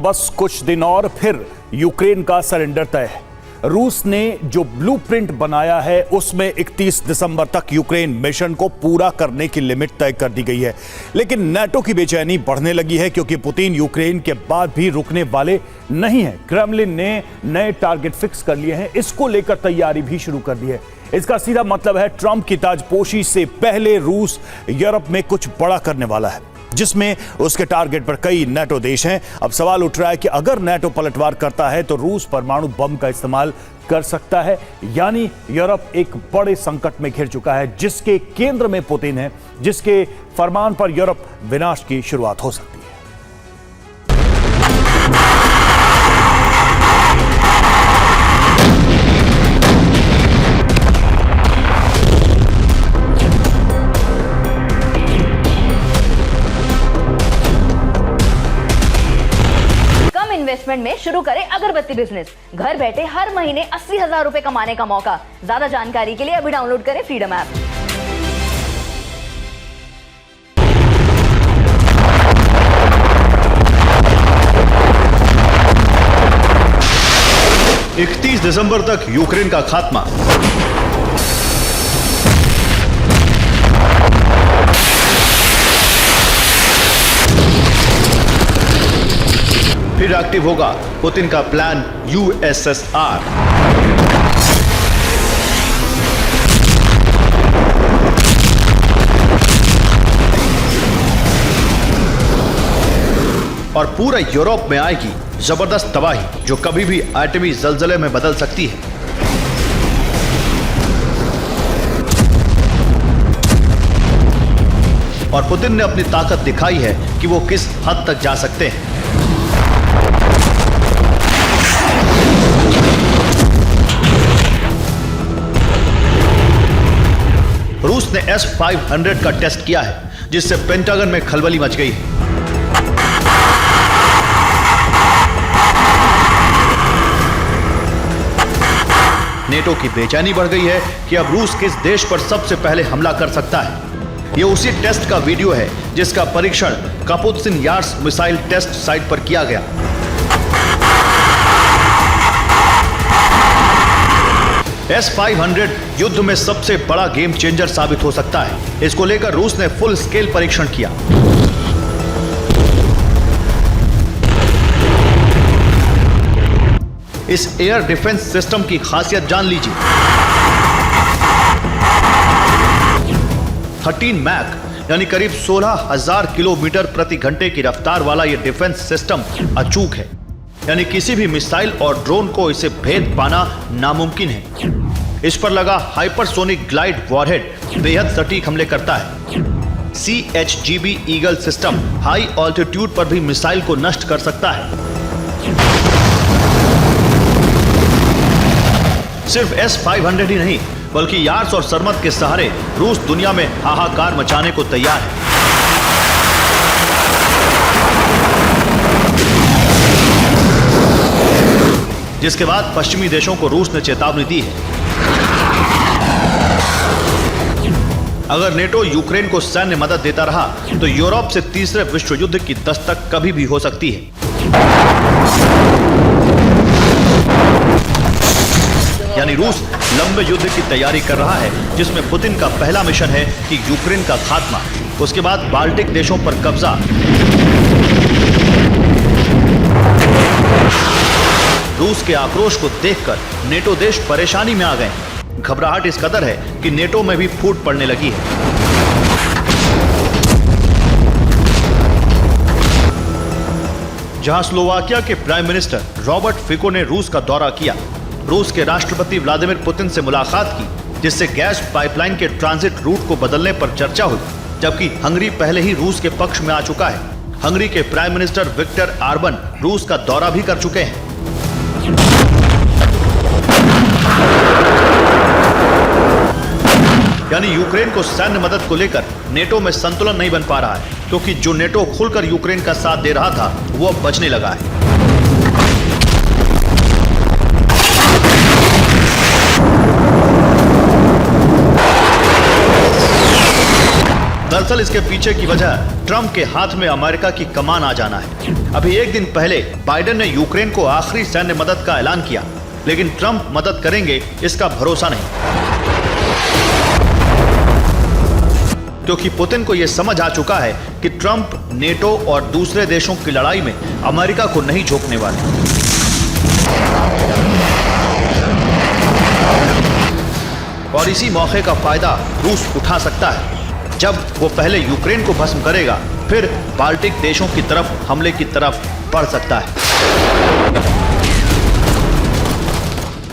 बस कुछ दिन और फिर यूक्रेन का सरेंडर तय है। रूस ने जो ब्लूप्रिंट बनाया है उसमें 31 दिसंबर तक यूक्रेन मिशन को पूरा करने की लिमिट तय कर दी गई है। लेकिन नाटो की बेचैनी बढ़ने लगी है क्योंकि पुतिन यूक्रेन के बाद भी रुकने वाले नहीं है। क्रेमलिन ने नए टारगेट फिक्स कर लिए हैं, इसको लेकर तैयारी भी शुरू कर दी है। इसका सीधा मतलब है ट्रंप की ताजपोशी से पहले रूस यूरोप में कुछ बड़ा करने वाला है, जिसमें उसके टारगेट पर कई नाटो देश हैं। अब सवाल उठ रहा है कि अगर नाटो पलटवार करता है तो रूस परमाणु बम का इस्तेमाल कर सकता है, यानी यूरोप एक बड़े संकट में घिर चुका है, जिसके केंद्र में पुतिन है, जिसके फरमान पर यूरोप विनाश की शुरुआत हो सकती है। इन्वेस्टमेंट में शुरू करें अगरबत्ती बिजनेस। घर बैठे हर महीने 80,000 रुपए कमाने का मौका। ज्यादा जानकारी के लिए अभी डाउनलोड करें फ्रीडम ऐप। इकतीस दिसंबर तक यूक्रेन का खात्मा। फिर एक्टिव होगा पुतिन का प्लान यूएसएसआर। और पूरा यूरोप में आएगी जबरदस्त तबाही जो कभी भी एटमी जलजले में बदल सकती है। और पुतिन ने अपनी ताकत दिखाई है कि वो किस हद तक जा सकते हैं। रूस ने S-500 का टेस्ट किया है, जिससे पेंटागन में खलबली मच गई है। नेटो की बेचैनी बढ़ गई है कि अब रूस किस देश पर सबसे पहले हमला कर सकता है। यह उसी टेस्ट का वीडियो है जिसका परीक्षण कापुत्सिन यार्स मिसाइल टेस्ट साइट पर किया गया। S-500 युद्ध में सबसे बड़ा गेम चेंजर साबित हो सकता है। इसको लेकर रूस ने फुल स्केल परीक्षण किया। इस एयर डिफेंस सिस्टम की खासियत जान लीजिए। 13 मैक यानी करीब 16,000 किलोमीटर प्रति घंटे की रफ्तार वाला यह डिफेंस सिस्टम अचूक है, यानी किसी भी मिसाइल और ड्रोन को इसे भेद पाना नामुमकिन है। इस पर लगा हाइपरसोनिक ग्लाइड वॉरहेड बेहद सटीक हमले करता है। CHGB eagle system high altitude पर भी मिसाइल को नष्ट कर सकता है। सिर्फ S-500 ही नहीं बल्कि यार्स और सरमत के सहारे रूस दुनिया में हाहाकार मचाने को तैयार है। जिसके बाद पश्चिमी देशों को रूस ने चेतावनी दी है। अगर नेटो यूक्रेन को सैन्य मदद देता रहा तो यूरोप से तीसरे विश्व युद्ध की दस्तक कभी भी हो सकती है। यानी रूस लंबे युद्ध की तैयारी कर रहा है, जिसमें पुतिन का पहला मिशन है कि यूक्रेन का खात्मा, उसके बाद बाल्टिक देशों पर कब्जा। रूस के आक्रोश को देखकर नेटो देश परेशानी में आ गए। घबराहट इस कदर है कि नेटो में भी फूट पड़ने लगी है। जहां स्लोवाकिया के प्राइम मिनिस्टर रॉबर्ट फिको ने रूस का दौरा किया, रूस के राष्ट्रपति व्लादिमीर पुतिन से मुलाकात की, जिससे गैस पाइपलाइन के ट्रांजिट रूट को बदलने पर चर्चा हुई, जबकि हंगरी पहले ही रूस के पक्ष में आ चुका है। हंगरी के प्राइम मिनिस्टर विक्टर ऑर्बन रूस का दौरा भी कर चुके हैं। यानी यूक्रेन को सैन्य मदद को लेकर नेटो में संतुलन नहीं बन पा रहा है, क्योंकि जो नेटो खुलकर यूक्रेन का साथ दे रहा था वो अब बचने लगा है। दरअसल इसके पीछे की वजह ट्रंप के हाथ में अमेरिका की कमान आ जाना है। अभी एक दिन पहले बाइडेन ने यूक्रेन को आखिरी सैन्य मदद का ऐलान किया, लेकिन ट्रंप मदद करेंगे इसका भरोसा नहीं, क्योंकि पुतिन को यह समझ आ चुका है कि ट्रंप नेटो और दूसरे देशों की लड़ाई में अमेरिका को नहीं झोंकने वाले। और इसी मौके का फायदा रूस उठा सकता है। जब वो पहले यूक्रेन को भस्म करेगा, फिर बाल्टिक देशों की तरफ हमले की तरफ बढ़ सकता है।